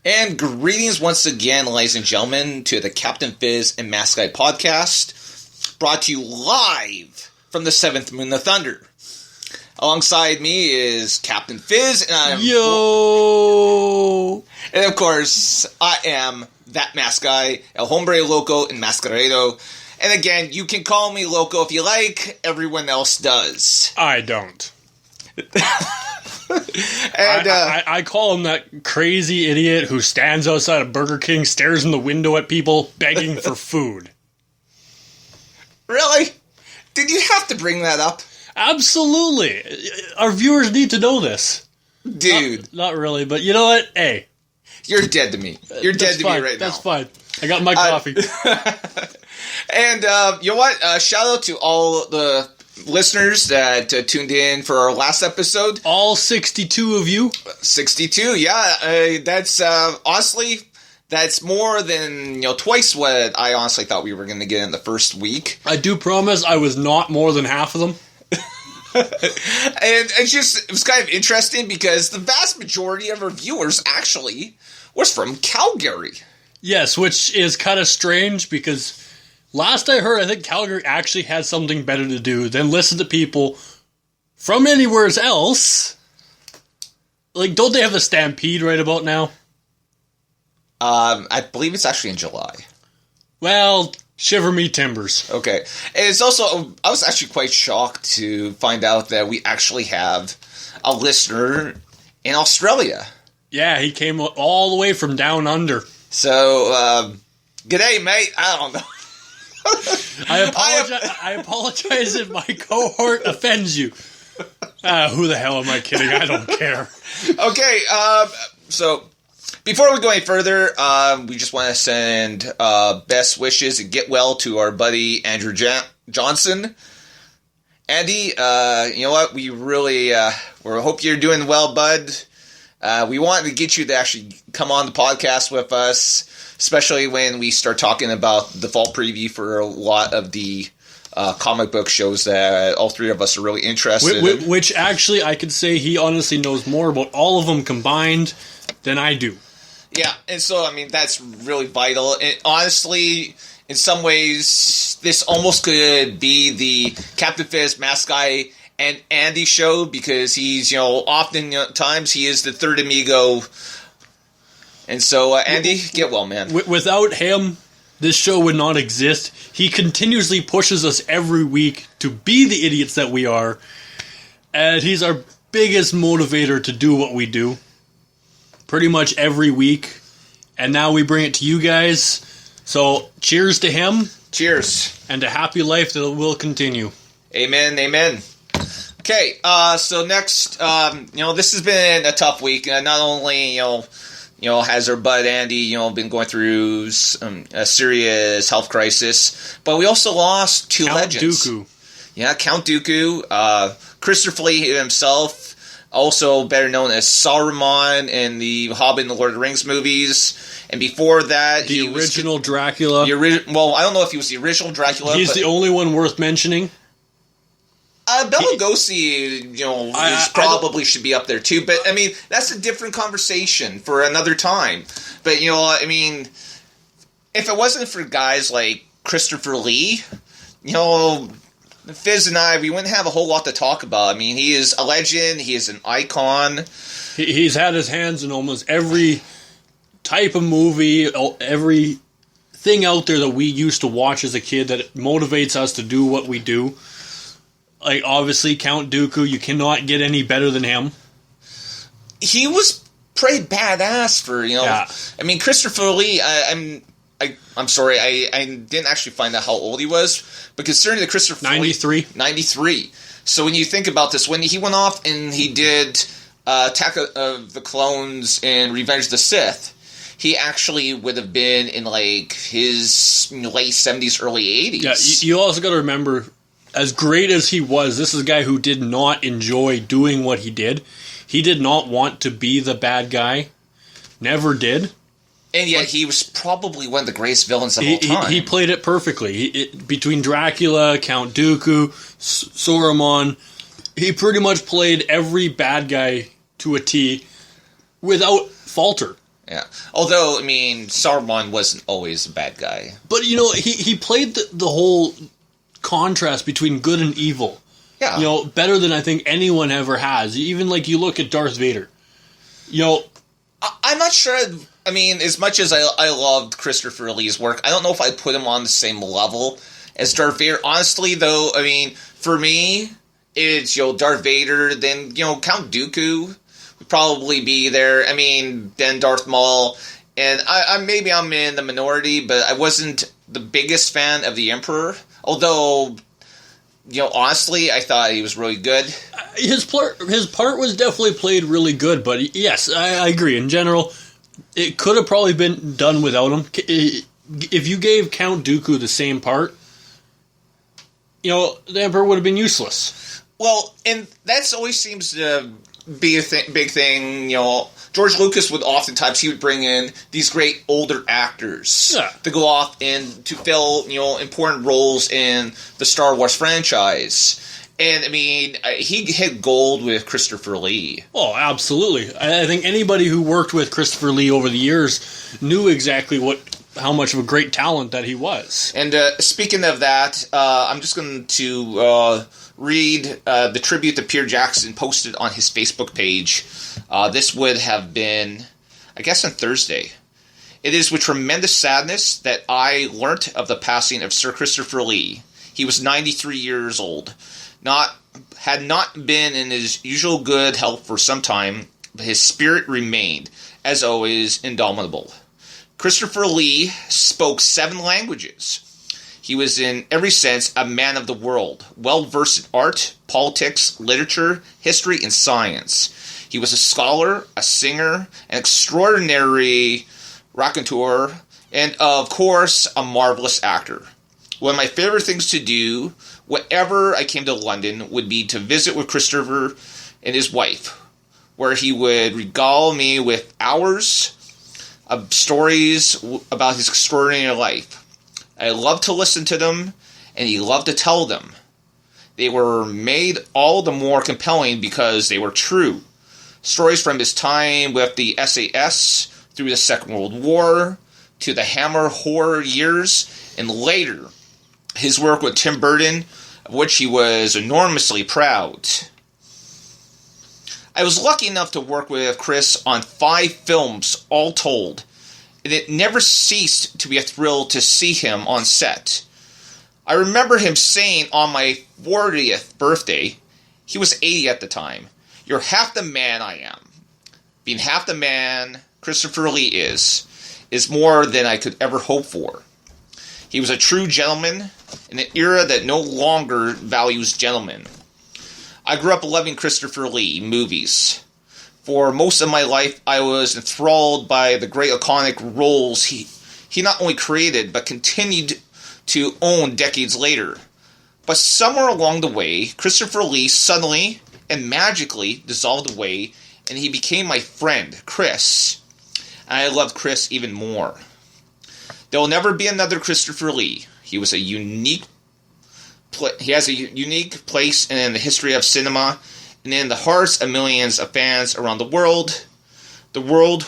And greetings once again, ladies and gentlemen, to the Captain Fizz and Mask Guy podcast, brought to you live from the Seventh Moon of Thunder. Alongside me is Captain Fizz, and I'm... Yo! And of course, I am that Mask Guy, El Hombre Loco Enmascarado. And again, you can call me Loco if you like, everyone else does. I don't. And I call him that crazy idiot who stands outside of Burger King, stares in the window at people, begging for food. Really? Did you have to bring that up? Absolutely. Our viewers need to know this. Dude. Not really, but you know what? Hey. You're dead to me. You're dead to me right now. That's fine. I got my coffee. And you know what? Shout out to all the listeners that tuned in for our last episode. All 62 of you. 62, yeah. That's honestly, that's more than twice what I honestly thought we were going to get in the first week. I do promise I was not more than half of them. And it was kind of interesting because the vast majority of our viewers actually was from Calgary. Yes, which is kind of strange because last I heard, I think Calgary actually had something better to do than listen to people from anywhere else. Like, don't they have the Stampede right about now? I believe it's actually in July. Well, shiver me timbers. Okay. And it's also, I was actually quite shocked to find out that we actually have a listener in Australia. Yeah, he came all the way from down under. So, g'day, mate. I don't know. I apologize if my cohort offends you. Who the hell am I kidding? I don't care. Okay, so before we go any further, we just want to send best wishes and get well to our buddy Andrew Johnson. Andy, you know what? We really we hope you're doing well, bud. We wanted to get you to actually come on the podcast with us, especially when we start talking about the fall preview for a lot of the comic book shows that all three of us are really interested in. Which actually, I could say he honestly knows more about all of them combined than I do. Yeah, and so, I mean, that's really vital. And honestly, in some ways, this almost could be the Captain Fizz, Mask Guy, and Andy show, because he's, oftentimes he is the third amigo. And so, Andy, get well, man. Without him, this show would not exist. He continuously pushes us every week to be the idiots that we are. And he's our biggest motivator to do what we do. Pretty much every week. And now we bring it to you guys. So, cheers to him. Cheers. And a happy life that will continue. Amen, amen. Okay, so next, this has been a tough week. Not only, has our bud Andy, been going through a serious health crisis, but we also lost two legends. Count Dooku. Yeah, Count Dooku. Christopher Lee himself, also better known as Saruman in the Hobbit and the Lord of the Rings movies. And before that, the original Dracula. Well, I don't know if he was the original Dracula. He's the only one worth mentioning. Bela Lugosi, probably should be up there too. But, I mean, that's a different conversation for another time. But, I mean, if it wasn't for guys like Christopher Lee, Fizz and I, we wouldn't have a whole lot to talk about. I mean, he is a legend. He is an icon. He's had his hands in almost every type of movie, every thing out there that we used to watch as a kid that motivates us to do what we do. Like, obviously, Count Dooku, you cannot get any better than him. He was pretty badass for, Yeah. I mean, Christopher Lee, I'm sorry, I didn't actually find out how old he was, but considering that Christopher 93. Lee... 93. So when you think about this, when he went off and he did Attack of the Clones and Revenge of the Sith, he actually would have been in, like, his late 70s, early 80s. Yeah, you also got to remember, as great as he was, this is a guy who did not enjoy doing what he did. He did not want to be the bad guy. Never did. And yet he was probably one of the greatest villains of all time. He played it perfectly. Between Dracula, Count Dooku, Saruman, he pretty much played every bad guy to a T without falter. Yeah. Although, I mean, Saruman wasn't always a bad guy. But, you know, he played the whole contrast between good and evil. Yeah. You know, better than I think anyone ever has. Even, like, you look at Darth Vader. You know... I'm not sure... I mean, as much as I loved Christopher Lee's work, I don't know if I'd put him on the same level as Darth Vader. Honestly, though, I mean, for me, it's, you know, Darth Vader, then, you know, Count Dooku would probably be there. I mean, then Darth Maul. And maybe I'm in the minority, but I wasn't the biggest fan of the Emperor. Although, you know, honestly, I thought he was really good. His part was definitely played really good, but yes, I agree. In general, it could have probably been done without him. If you gave Count Dooku the same part, you know, the Emperor would have been useless. Well, and that's always seems to be a big thing, you know. George Lucas would oftentimes, he would bring in these great older actors to go off and to fill, you know, important roles in the Star Wars franchise. And, I mean, he hit gold with Christopher Lee. Oh, absolutely. I think anybody who worked with Christopher Lee over the years knew exactly how much of a great talent that he was. And speaking of that, I'm just going to read the tribute that Peter Jackson posted on his Facebook page. This would have been, I guess, on Thursday. It is with tremendous sadness that I learnt of the passing of Sir Christopher Lee. He was 93 years old. Had not been in his usual good health for some time, but his spirit remained, as always, indomitable. Christopher Lee spoke 7 languages. He was in every sense a man of the world, well-versed in art, politics, literature, history, and science. He was a scholar, a singer, an extraordinary raconteur, and, of course, a marvelous actor. One of my favorite things to do, whenever I came to London, would be to visit with Christopher and his wife, where he would regale me with hours of stories about his extraordinary life. I loved to listen to them, and he loved to tell them. They were made all the more compelling because they were true. Stories from his time with the SAS, through the Second World War, to the Hammer horror years, and later, his work with Tim Burton, of which he was enormously proud. I was lucky enough to work with Chris on 5 films, all told, and it never ceased to be a thrill to see him on set. I remember him saying on my 40th birthday, he was 80 at the time, "You're half the man I am." Being half the man Christopher Lee is more than I could ever hope for. He was a true gentleman in an era that no longer values gentlemen. I grew up loving Christopher Lee movies. For most of my life, I was enthralled by the great iconic roles he not only created, but continued to own decades later. But somewhere along the way, Christopher Lee suddenly and magically dissolved away, and he became my friend, Chris. And I loved Chris even more. There will never be another Christopher Lee. He has a unique place in the history of cinema, and in the hearts of millions of fans around the world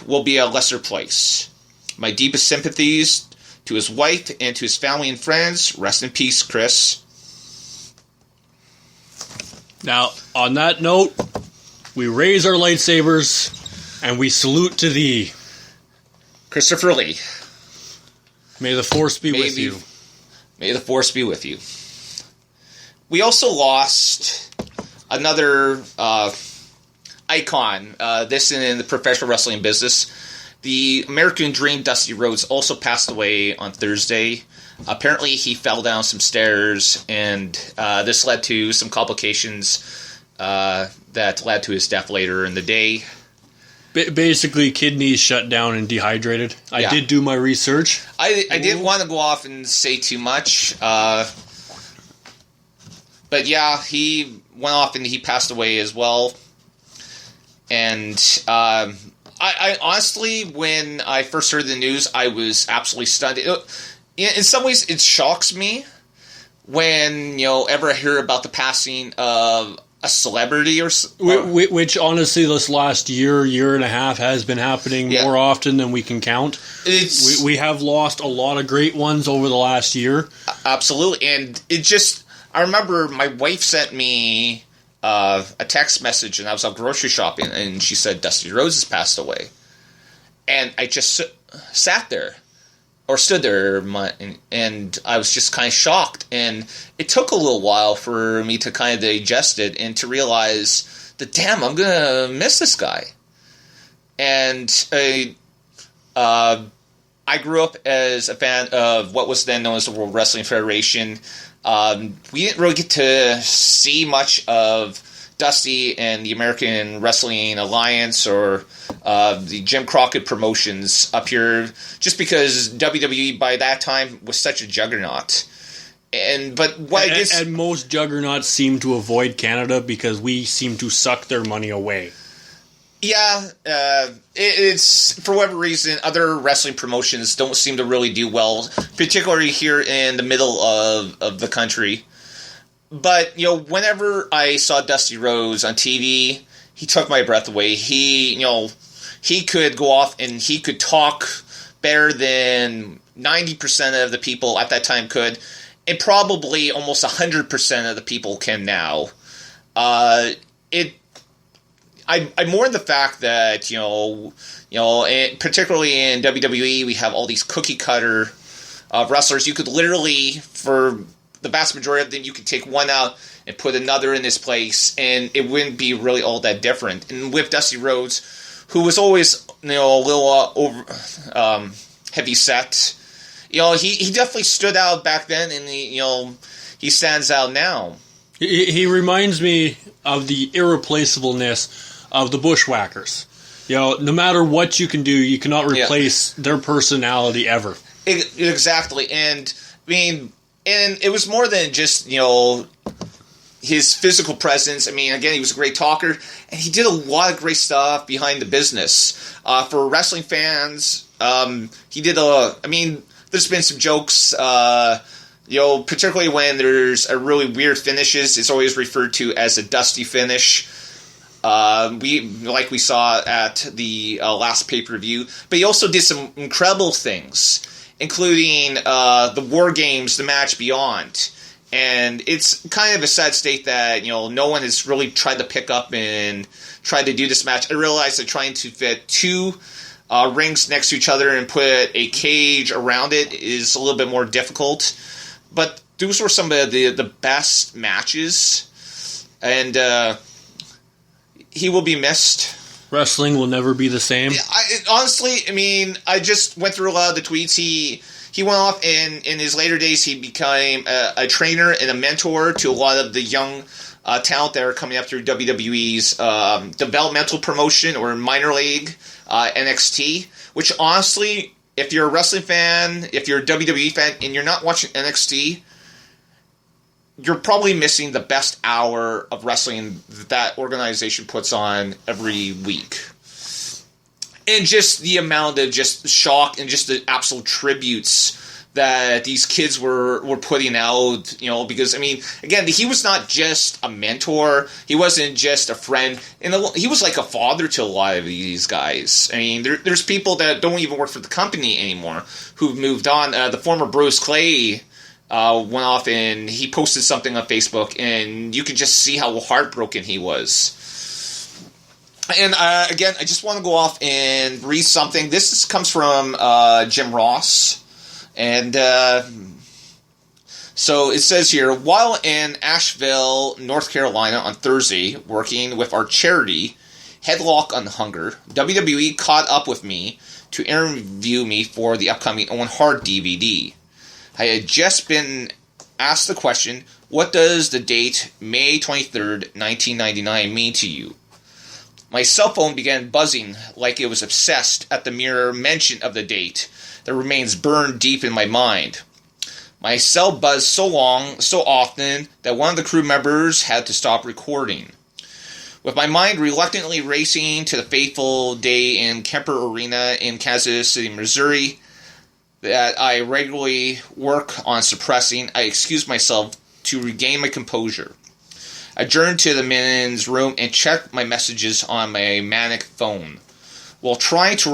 will be a lesser place. My deepest sympathies to his wife and to his family and friends. Rest in peace, Chris. Now, on that note, we raise our lightsabers and we salute to thee, Christopher Lee. May the Force be with you. May the Force be with you. We also lost another icon, this in the professional wrestling business. The American Dream, Dusty Rhodes, also passed away on Thursday. Apparently, he fell down some stairs, and this led to some complications that led to his death later in the day. Basically, kidneys shut down and dehydrated. I did do my research. I didn't want to go off and say too much. But yeah, he went off and he passed away as well. And I honestly, when I first heard the news, I was absolutely stunned. In some ways, it shocks me when, ever I hear about the passing of a celebrity or which honestly this last year and a half has been happening more often than we can count. We have lost a lot of great ones over the last year. Absolutely. And it just, I remember my wife sent me a text message, and I was out grocery shopping, and she said Dusty Rhodes has passed away. And I just sat there, or stood there, and I was just kind of shocked. And it took a little while for me to kind of digest it and to realize that, damn, I'm going to miss this guy. And I grew up as a fan of what was then known as the World Wrestling Federation. We didn't really get to see much of Dusty and the American Wrestling Alliance or the Jim Crockett promotions up here, just because WWE by that time was such a juggernaut. And most juggernauts seem to avoid Canada because we seem to suck their money away. Yeah, it's for whatever reason, other wrestling promotions don't seem to really do well, particularly here in the middle of the country. But, whenever I saw Dusty Rhodes on TV, he took my breath away. He could go off and he could talk better than 90% of the people at that time could, and probably almost 100% of the people can now. I mourn the fact that, particularly in WWE, we have all these cookie cutter wrestlers. You could literally, for the vast majority of them, you could take one out and put another in this place, and it wouldn't be really all that different. And with Dusty Rhodes, who was always, a little over heavy set, he definitely stood out back then, and he stands out now. He reminds me of the irreplaceableness of the Bushwhackers. No matter what you can do, you cannot replace their personality ever. Exactly, and I mean. And it was more than just, his physical presence. I mean, again, he was a great talker, and he did a lot of great stuff behind the business. For wrestling fans, he did there's been some jokes, particularly when there's a really weird finishes, it's always referred to as a Dusty finish. We saw at the last pay-per-view, but he also did some incredible things, including the War Games, the match Beyond. And it's kind of a sad state that, no one has really tried to pick up and try to do this match. I realize that trying to fit two rings next to each other and put a cage around it is a little bit more difficult. But those were some of the best matches. And he will be missed. Wrestling will never be the same. Honestly, I just went through a lot of the tweets. He went off, and in his later days, he became a trainer and a mentor to a lot of the young talent that are coming up through WWE's developmental promotion or minor league, NXT, which honestly, if you're a wrestling fan, if you're a WWE fan, and you're not watching NXT, you're probably missing the best hour of wrestling that organization puts on every week. And just the amount of just shock and just the absolute tributes that these kids were putting out, because, again, he was not just a mentor. He wasn't just a friend. He was like a father to a lot of these guys. There's people that don't even work for the company anymore who've moved on. The former Bruce Clay went off and he posted something on Facebook, and you could just see how heartbroken he was. And again, I just want to go off and read something. This comes from Jim Ross. And so it says here, while in Asheville, North Carolina on Thursday, working with our charity, Headlock on Hunger, WWE caught up with me to interview me for the upcoming Owen Hart DVD. I had just been asked the question, what does the date May 23rd, 1999 mean to you? My cell phone began buzzing like it was obsessed at the mere mention of the date that remains burned deep in my mind. My cell buzzed so long, so often, that one of the crew members had to stop recording. With my mind reluctantly racing to the fateful day in Kemper Arena in Kansas City, Missouri, that I regularly work on suppressing, I excused myself to regain my composure. adjourned to the men's room and checked my messages on my manic phone. While trying to